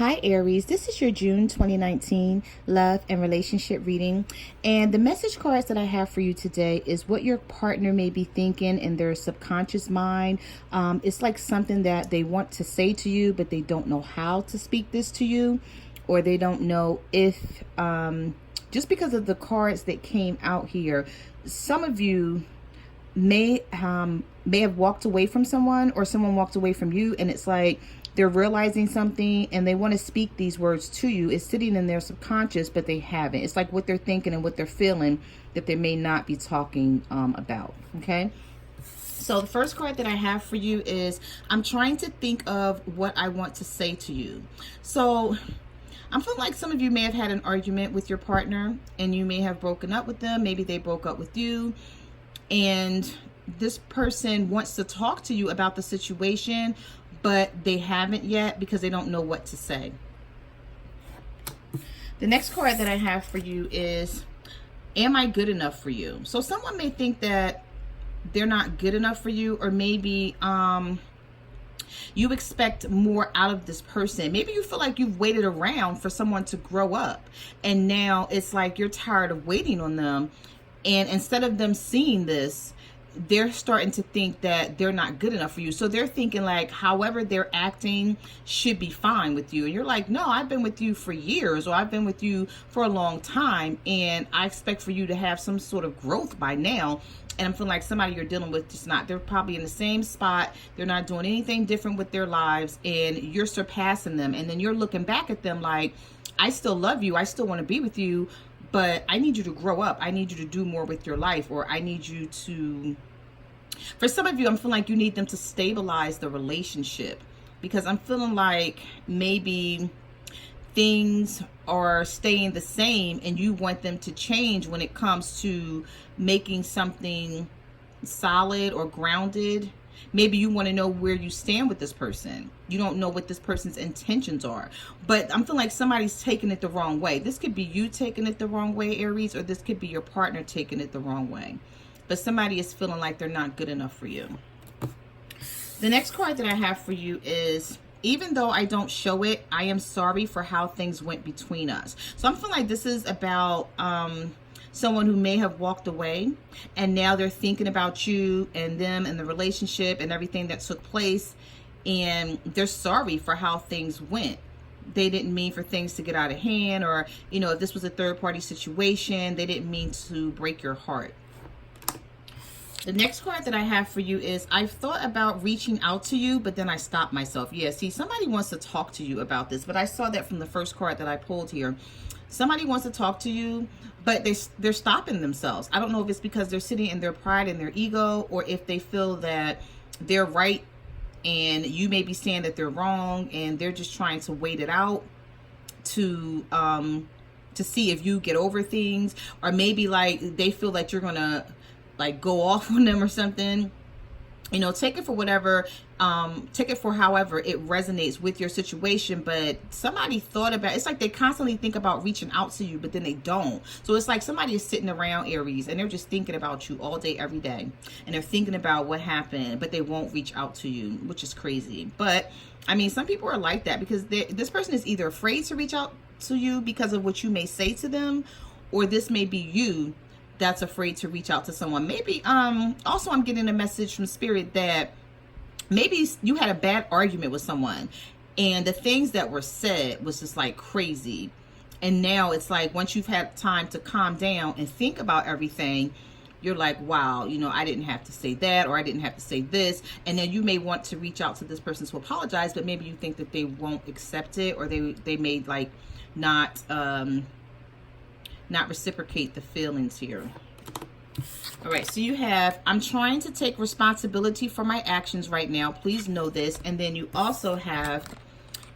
Hi Aries, this is your June 2019 love and relationship reading, and the message cards that I have for you today is what your partner may be thinking in their subconscious mind. It's like something that they want to say to you, but they don't know how to speak this to you, or they don't know if, just because of the cards that came out here, some of you may have walked away from someone, or someone walked away from you, and it's like they're realizing something and they want to speak these words to you. It's sitting in their subconscious, but they haven't. It's like what they're thinking and what they're feeling that they may not be talking about. Okay, so the first card that I have for you is, I'm trying to think of what I want to say to you. So I'm feeling like some of you may have had an argument with your partner and you may have broken up with them. Maybe they broke up with you, and this person wants to talk to you about the situation, but they haven't yet because they don't know what to say. The next card that I have for you is, am I good enough for you? So someone may think that they're not good enough for you, or maybe you expect more out of this person. Maybe you feel like you've waited around for someone to grow up, and now it's like you're tired of waiting on them, and instead of them seeing this, they're starting to think that they're not good enough for you. So they're thinking like however they're acting should be fine with you. And you're like, no, I've been with you for years, or I've been with you for a long time, and I expect for you to have some sort of growth by now. And I'm feeling like somebody you're dealing with just not. They're probably in the same spot. They're not doing anything different with their lives, and you're surpassing them. And then you're looking back at them like, I still love you. I still want to be with you, but I need you to grow up. I need you to do more with your life, or I need you to, for some of you, I'm feeling like you need them to stabilize the relationship, because I'm feeling like maybe things are staying the same and you want them to change when it comes to making something solid or grounded. Maybe you want to know where you stand with this person. You don't know what this person's intentions are. But I'm feeling like somebody's taking it the wrong way. This could be you taking it the wrong way, Aries, or this could be your partner taking it the wrong way. But somebody is feeling like they're not good enough for you. The next card that I have for you is, even though I don't show it, I am sorry for how things went between us. So I'm feeling like this is about someone who may have walked away, and now they're thinking about you and them and the relationship and everything that took place, and they're sorry for how things went. They didn't mean for things to get out of hand, or, you know, if this was a third-party situation, they didn't mean to break your heart. The next card that I have for you is, I've thought about reaching out to you, but then I stopped myself. Yeah, see, somebody wants to talk to you about this, but I saw that from the first card that I pulled here. Somebody wants to talk to you, but they're stopping themselves. I don't know if it's because they're sitting in their pride and their ego, or if they feel that they're right and you may be saying that they're wrong, and they're just trying to wait it out to see if you get over things, or maybe like they feel that you're gonna like go off on them or something. You know, take it for whatever, take it for however it resonates with your situation. But somebody thought about, it's like they constantly think about reaching out to you, but then they don't. So it's like somebody is sitting around, Aries, and they're just thinking about you all day, every day. And they're thinking about what happened, but they won't reach out to you, which is crazy. But I mean, some people are like that because this person is either afraid to reach out to you because of what you may say to them, or this may be you that's afraid to reach out to someone. Maybe also I'm getting a message from spirit that maybe you had a bad argument with someone, and the things that were said was just like crazy, and now it's like once you've had time to calm down and think about everything, you're like, wow, you know, I didn't have to say that, or I didn't have to say this. And then you may want to reach out to this person to apologize, but maybe you think that they won't accept it, or they may like not reciprocate the feelings here. All right, so you have, I'm trying to take responsibility for my actions right now. Please know this. And then you also have,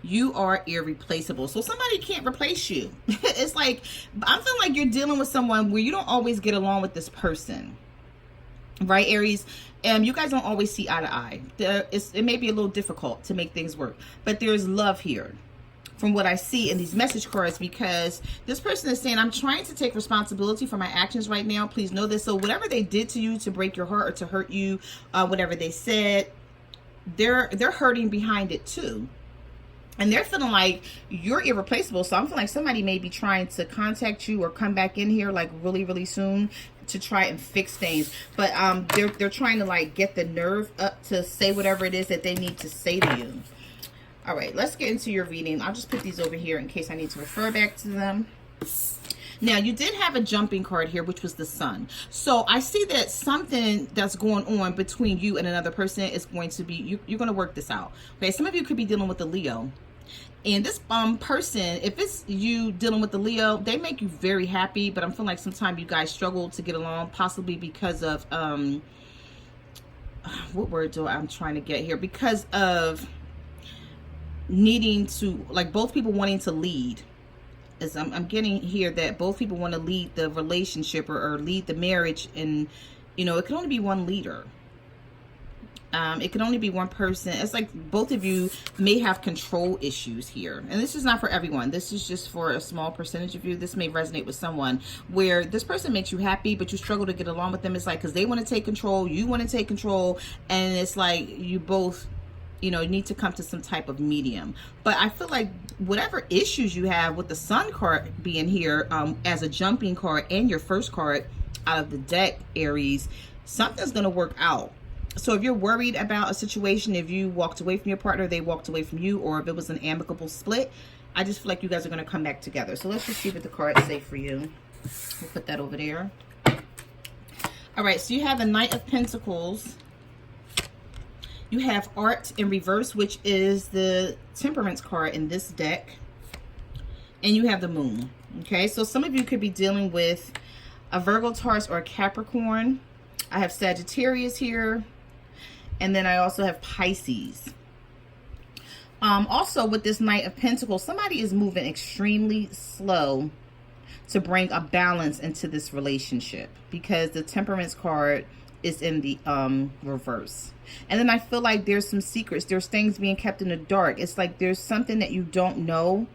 you are irreplaceable. So somebody can't replace you. It's like, I'm feeling like you're dealing with someone where you don't always get along with this person. Right, Aries? You guys don't always see eye to eye. It may be a little difficult to make things work, but there's love here from what I see in these message cards, because this person is saying, I'm trying to take responsibility for my actions right now. Please know this. So whatever they did to you to break your heart or to hurt you, whatever they said, they're hurting behind it too. And they're feeling like you're irreplaceable. So I'm feeling like somebody may be trying to contact you or come back in here like really, really soon to try and fix things. But they're trying to like get the nerve up to say whatever it is that they need to say to you. All right, let's get into your reading. I'll just put these over here in case I need to refer back to them. Now, you did have a jumping card here, which was the Sun. So I see that something that's going on between you and another person is going to be, you're going to work this out. Okay, some of you could be dealing with a Leo. And this person, if it's you dealing with the Leo, they make you very happy. But I'm feeling like sometimes you guys struggle to get along, possibly because of, what word do I'm trying to get here? Because of needing to, like both people wanting to lead. As I'm getting here that both people want to lead the relationship or lead the marriage, and you know, it can only be one leader. It can only be one person. It's like both of you may have control issues here, and this is not for everyone. This is just for a small percentage of you. This may resonate with someone where this person makes you happy, but you struggle to get along with them. It's like because they want to take control, you want to take control, and it's like you both, you know, you need to come to some type of medium. But I feel like whatever issues you have with the Sun card being here as a jumping card and your first card out of the deck, Aries, something's going to work out. So if you're worried about a situation, if you walked away from your partner, they walked away from you, or if it was an amicable split, I just feel like you guys are going to come back together. So let's just see what the cards say for you. We'll put that over there. All right, so you have the Knight of Pentacles. You have Art in reverse, which is the Temperance card in this deck. And you have the Moon. Okay, so some of you could be dealing with a Virgo, Taurus, or a Capricorn. I have Sagittarius here. And then I also have Pisces. Also with this Knight of Pentacles, somebody is moving extremely slow to bring a balance into this relationship, because the Temperance card is in the reverse. And then I feel like there's some secrets. There's things being kept in the dark. It's like there's something that you don't know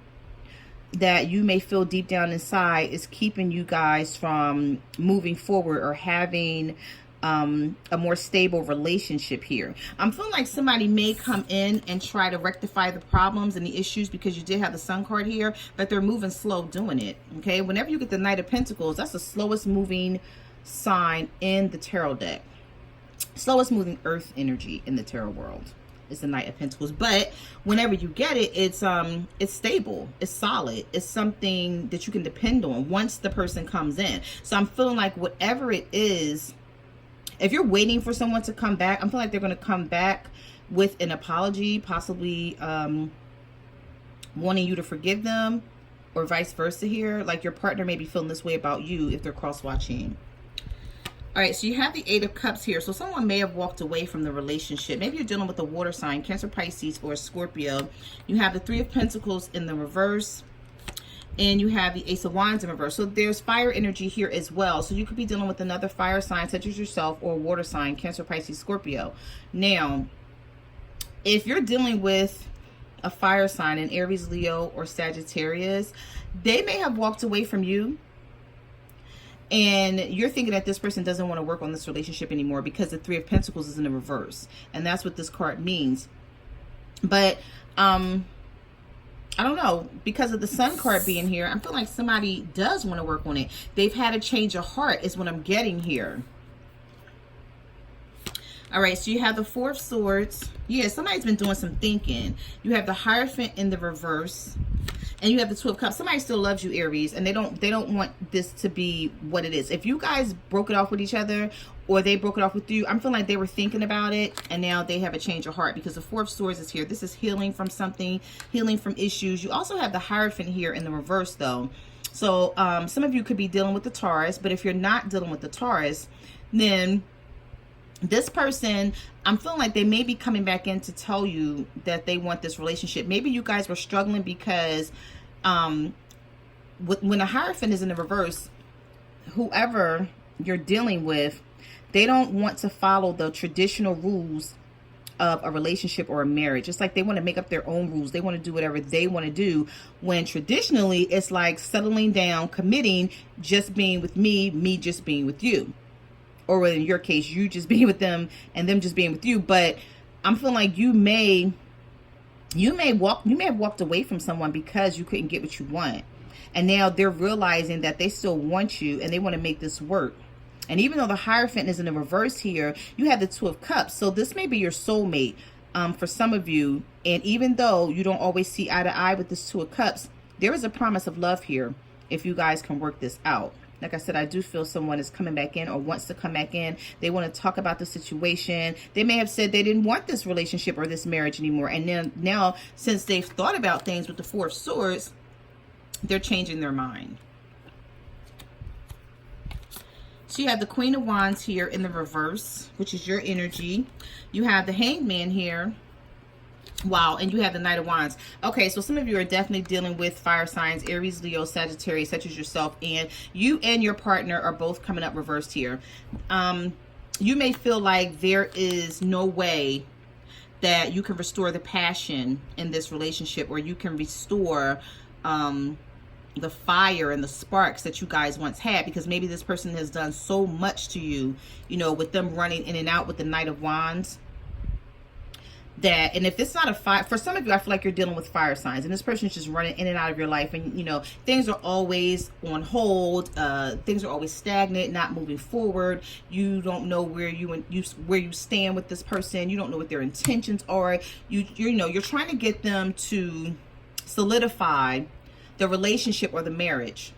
that you may feel deep down inside is keeping you guys from moving forward or having a more stable relationship here. I'm feeling like somebody may come in and try to rectify the problems and the issues, because you did have the Sun card here, but they're moving slow doing it. Okay, whenever you get the Knight of Pentacles, that's the slowest moving sign in the tarot deck. Slowest moving earth energy in the tarot world is the Knight of Pentacles. But whenever you get it, it's stable, it's solid, it's something that you can depend on once the person comes in. So I'm feeling like whatever it is, if you're waiting for someone to come back, I'm feeling like they're going to come back with an apology, possibly wanting you to forgive them, or vice versa here. Like your partner may be feeling this way about you if they're cross-watching. All right, so you have the Eight of Cups here. So someone may have walked away from the relationship. Maybe you're dealing with a water sign, Cancer, Pisces, or Scorpio. You have the Three of Pentacles in the reverse. And you have the Ace of Wands in reverse. So there's fire energy here as well. So you could be dealing with another fire sign, such as yourself, or water sign, Cancer, Pisces, Scorpio. Now, if you're dealing with a fire sign, an Aries, Leo, or Sagittarius, they may have walked away from you. And you're thinking that this person doesn't want to work on this relationship anymore because the Three of Pentacles is in the reverse. And that's what this card means. But, I don't know, because of the Sun card being here, I'm feeling like somebody does want to work on it. They've had a change of heart is what I'm getting here. All right, so you have the Four of Swords. Yeah, somebody's been doing some thinking. You have the Hierophant in the reverse. And you have the Two of Cups. Somebody still loves you, Aries, and they don't want this to be what it is. If you guys broke it off with each other, or they broke it off with you, I'm feeling like they were thinking about it, and now they have a change of heart, because the Four of Swords is here. This is healing from something, healing from issues. You also have the Hierophant here in the reverse, though. So some of you could be dealing with the Taurus, but if you're not dealing with the Taurus, then this person, I'm feeling like they may be coming back in to tell you that they want this relationship. Maybe you guys were struggling because when the Hierophant is in the reverse, whoever you're dealing with, they don't want to follow the traditional rules of a relationship or a marriage. It's like they want to make up their own rules. They want to do whatever they want to do, when traditionally it's like settling down, committing, just being with me just being with you. Or in your case, you just being with them and them just being with you. But I'm feeling like you may You may have walked away from someone because you couldn't get what you want. And now they're realizing that they still want you and they want to make this work. And even though the Hierophant is in the reverse here, you have the Two of Cups. So this may be your soulmate for some of you. And even though you don't always see eye to eye with this Two of Cups, there is a promise of love here if you guys can work this out. Like I said, I do feel someone is coming back in or wants to come back in. They want to talk about the situation. They may have said they didn't want this relationship or this marriage anymore. And then now, since they've thought about things with the Four of Swords, they're changing their mind. So you have the Queen of Wands here in the reverse, which is your energy. You have the Hanged Man here. Wow, and you have the Knight of Wands. Okay, so some of you are definitely dealing with fire signs, Aries, Leo, Sagittarius, such as yourself, and you and your partner are both coming up reversed here. You may feel like there is no way that you can restore the passion in this relationship, or you can restore the fire and the sparks that you guys once had, because maybe this person has done so much to you, you know, with them running in and out with the Knight of Wands. That, and if it's not a fire, for some of you, I feel like you're dealing with fire signs, and this person is just running in and out of your life, and you know, things are always on hold, things are always stagnant, not moving forward. You don't know where you stand with this person. You don't know what their intentions are. You know, you're trying to get them to solidify the relationship or the marriage,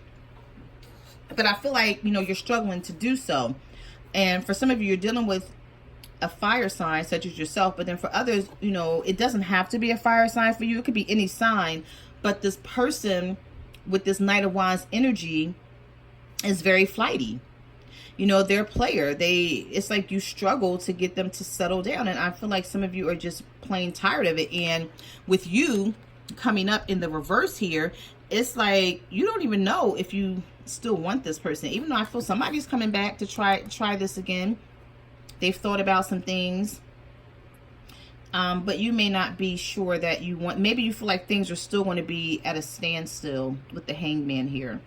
but I feel like, you know, you're struggling to do so. And for some of you, you're dealing with a fire sign such as yourself, but then for others, you know, it doesn't have to be a fire sign for you. It could be any sign, but this person with this Knight of Wands energy is very flighty. You know, they're a player. It's like you struggle to get them to settle down, and I feel like some of you are just plain tired of it. And with you coming up in the reverse here, it's like you don't even know if you still want this person, even though I feel somebody's coming back to try this again. They've thought about some things, but you may not be sure that you want. Maybe you feel like things are still going to be at a standstill with the Hanged Man here.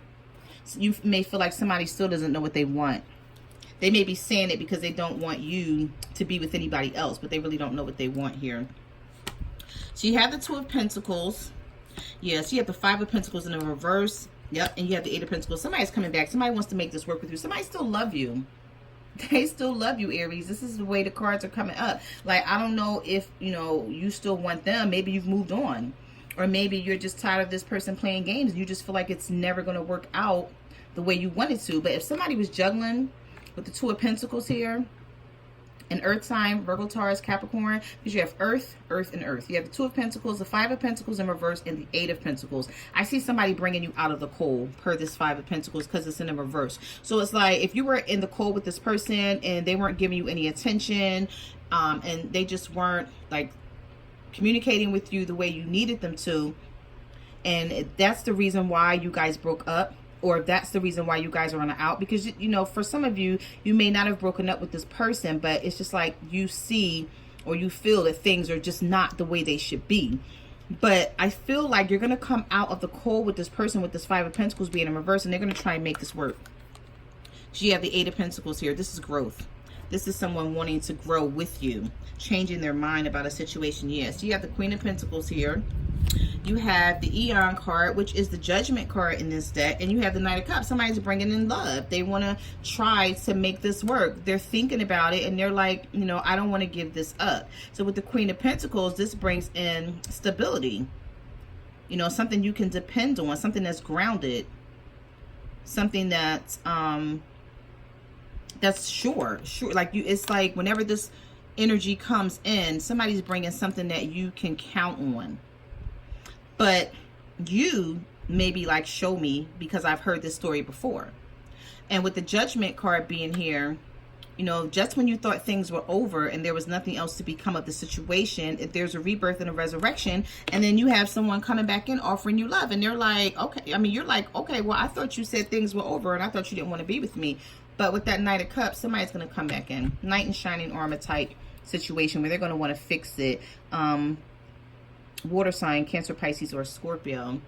So you may feel like somebody still doesn't know what they want. They may be saying it because they don't want you to be with anybody else, but they really don't know what they want here. So you have the Two of Pentacles. Yes, you have the Five of Pentacles in the reverse. Yep, and you have the Eight of Pentacles. Somebody's coming back. Somebody wants to make this work with you. Somebody still love you. They still love you, Aries. This is the way the cards are coming up. Like, I don't know if, you know, you still want them. Maybe you've moved on. Or maybe you're just tired of this person playing games, and you just feel like it's never going to work out the way you wanted to. But if somebody was juggling with the Two of Pentacles here, an earth sign, Virgo, Taurus, Capricorn, because you have earth, earth, and earth. You have the Two of Pentacles, the Five of Pentacles in reverse, and the Eight of Pentacles. I see somebody bringing you out of the cold per this Five of Pentacles because it's in the reverse. So it's like if you were in the cold with this person and they weren't giving you any attention, and they just weren't like communicating with you the way you needed them to, and that's the reason why you guys broke up, or that's the reason why you guys are on an out, because, you know, for some of you, you may not have broken up with this person, but it's just like you see or you feel that things are just not the way they should be. But I feel like you're going to come out of the cold with this person with this Five of Pentacles being in reverse, and they're going to try and make this work. So you have the Eight of Pentacles here. This is growth. This is someone wanting to grow with you, changing their mind about a situation. Yes, you have the Queen of Pentacles here. You have the Eon card, which is the Judgment card in this deck, and you have the Knight of Cups. Somebody's bringing in love. They want to try to make this work. They're thinking about it, and they're like, you know, I don't want to give this up. So with the Queen of Pentacles, this brings in stability. You know, something you can depend on, something that's grounded, something that's sure. Like you, it's like whenever this energy comes in, somebody's bringing something that you can count on. But you may be like, show me, because I've heard this story before. And with the Judgment card being here, you know, just when you thought things were over and there was nothing else to become of the situation, if there's a rebirth and a resurrection, and then you have someone coming back in offering you love, and they're like, okay, I mean, you're like, okay, well, I thought you said things were over and I thought you didn't want to be with me. But with that Knight of Cups, somebody's going to come back in. Knight in shining armor type situation where they're going to want to fix it. Water sign, Cancer, Pisces, or Scorpio.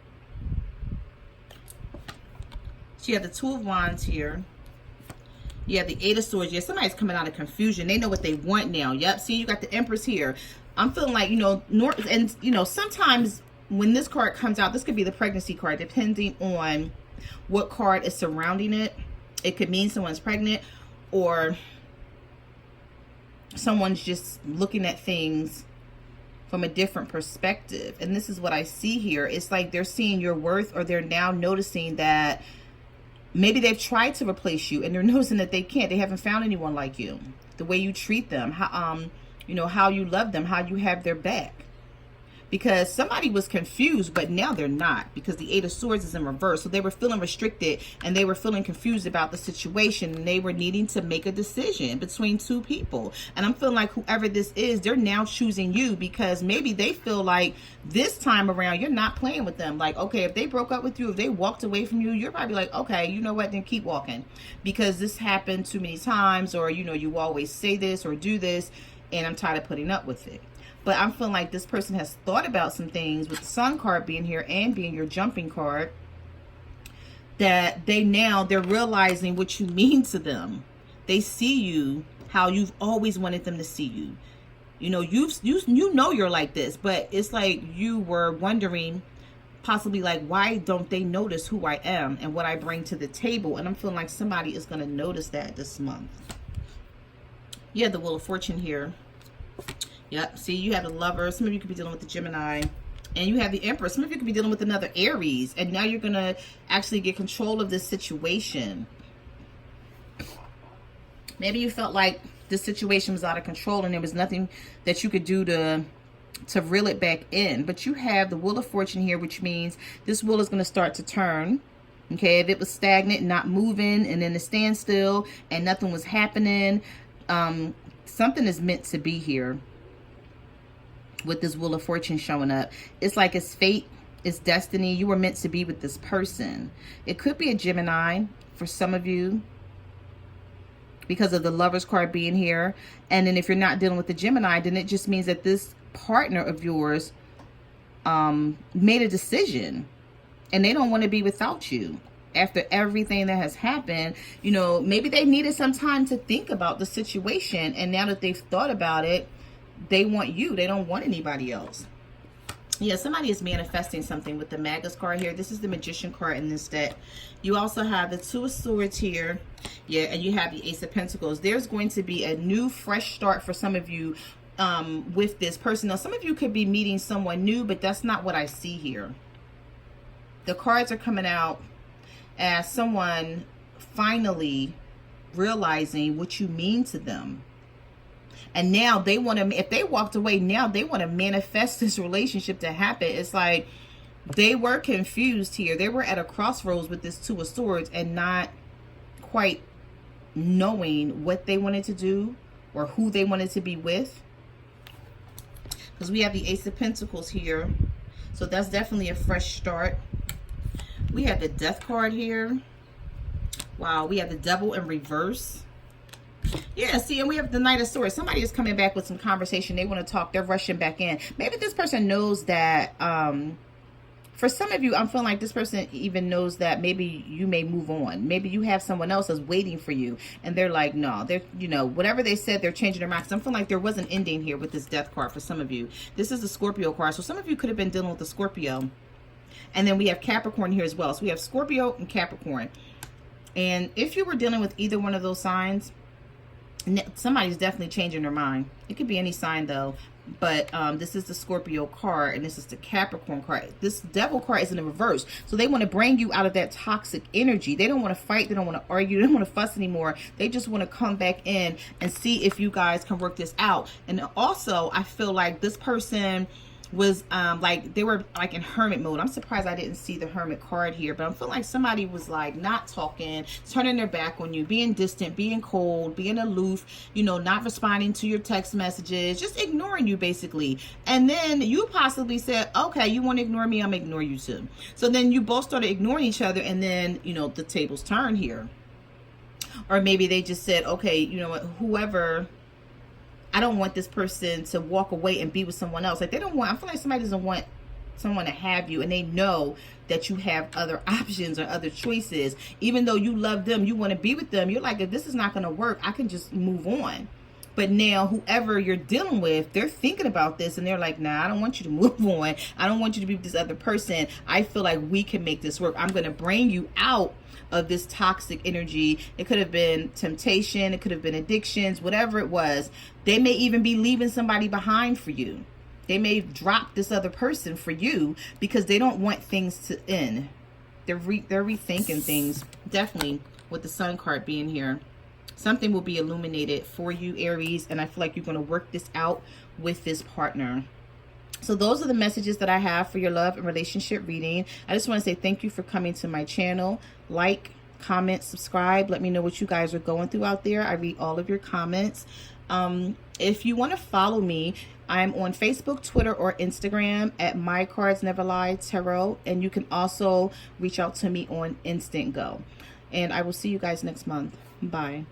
So you have the Two of Wands here. You have the Eight of Swords. Yeah, somebody's coming out of confusion. They know what they want now. Yep. See, you got the Empress here. I'm feeling like, you know, and you know, sometimes when this card comes out, this could be the pregnancy card, depending on what card is surrounding it. It could mean someone's pregnant, or someone's just looking at things from a different perspective. And this is what I see here. It's like they're seeing your worth, or they're now noticing that maybe they've tried to replace you and they're noticing that they can't. They haven't found anyone like you. The way you treat them, how, you know, how you love them, how you have their back. Because somebody was confused, but now they're not, because the Eight of Swords is in reverse. So they were feeling restricted and they were feeling confused about the situation, and they were needing to make a decision between two people. And I'm feeling like whoever this is, they're now choosing you, because maybe they feel like this time around you're not playing with them. Like, okay, if they broke up with you, if they walked away from you, you're probably like, okay, you know what, then keep walking, because this happened too many times, or, you know, you always say this or do this, and I'm tired of putting up with it. But I'm feeling like this person has thought about some things, with the Sun card being here and being your jumping card, that they're realizing what you mean to them. They see you how you've always wanted them to see you. You know, you know you're like this, but it's like you were wondering, possibly like, why don't they notice who I am and what I bring to the table? And I'm feeling like somebody is going to notice that this month. Yeah, the Wheel of Fortune here. Yep, see, you have the Lover. Some of you could be dealing with the Gemini. And you have the Emperor. Some of you could be dealing with another Aries. And now you're going to actually get control of this situation. Maybe you felt like this situation was out of control and there was nothing that you could do to reel it back in. But you have the Wheel of Fortune here, which means this wheel is going to start to turn. Okay, if it was stagnant, not moving, and then a standstill, and nothing was happening, something is meant to be here. With this Wheel of Fortune showing up, it's like it's fate, it's destiny. You were meant to be with this person. It could be a Gemini for some of you, because of the Lover's card being here. And then if you're not dealing with the Gemini, then it just means that this partner of yours made a decision, and they don't want to be without you after everything that has happened. You know, maybe they needed some time to think about the situation, and now that they've thought about it, they want you. They don't want anybody else. Yeah, somebody is manifesting something with the Magus card here. This is the Magician card in this deck. You also have the Two of Swords here. Yeah, and you have the Ace of Pentacles. There's going to be a new, fresh start for some of you with this person. Now, some of you could be meeting someone new, but that's not what I see here. The cards are coming out as someone finally realizing what you mean to them. And now they want to, if they walked away, now they want to manifest this relationship to happen. It's like they were confused here. They were at a crossroads with this Two of Swords and not quite knowing what they wanted to do or who they wanted to be with. Because we have the Ace of Pentacles here. So that's definitely a fresh start. We have the Death card here. Wow, we have the Devil in reverse. Yeah, see, and we have the Knight of Swords. Somebody is coming back with some conversation. They want to talk. They're rushing back in. Maybe this person knows that, for some of you, I'm feeling like this person even knows that maybe you may move on. Maybe you have someone else that's waiting for you. And they're like, no, they're, you know, whatever they said, they're changing their minds. I'm feeling like there was an ending here with this Death card for some of you. This is the Scorpio card. So some of you could have been dealing with the Scorpio. And then we have Capricorn here as well. So we have Scorpio and Capricorn. And if you were dealing with either one of those signs, somebody's definitely changing their mind. It could be any sign though, but this is the Scorpio card and this is the Capricorn card. This Devil card is in the reverse, so they want to bring you out of that toxic energy. They don't want to fight, they don't want to argue, they don't want to fuss anymore. They just want to come back in and see if you guys can work this out. And also I feel like this person was like they were like in hermit mode. I'm surprised I didn't see the Hermit card here, but I'm feeling like somebody was like not talking, turning their back on you, being distant, being cold, being aloof, you know, not responding to your text messages, just ignoring you basically. And then you possibly said, okay, you want to ignore me, I'm gonna ignore you too. So then you both started ignoring each other, and then, you know, the tables turn here. Or maybe they just said, okay, you know what, whoever, I don't want this person to walk away and be with someone else. Like they don't want, I feel like somebody doesn't want someone to have you, and they know that you have other options or other choices. Even though you love them, you want to be with them. You're like, if this is not going to work, I can just move on. But now whoever you're dealing with, they're thinking about this and they're like, nah, I don't want you to move on. I don't want you to be with this other person. I feel like we can make this work. I'm going to bring you out of this toxic energy. It could have been temptation. It could have been addictions, whatever it was. They may even be leaving somebody behind for you. They may drop this other person for you because they don't want things to end. They're rethinking things. Definitely with the Sun card being here. Something will be illuminated for you, Aries, and I feel like you're going to work this out with this partner. So those are the messages that I have for your love and relationship reading. I just want to say thank you for coming to my channel. Like, comment, subscribe. Let me know what you guys are going through out there. I read all of your comments. If you want to follow me, I'm on Facebook, Twitter, or Instagram at My Cards Never Lie Tarot. And you can also reach out to me on Instant Go. And I will see you guys next month. Bye.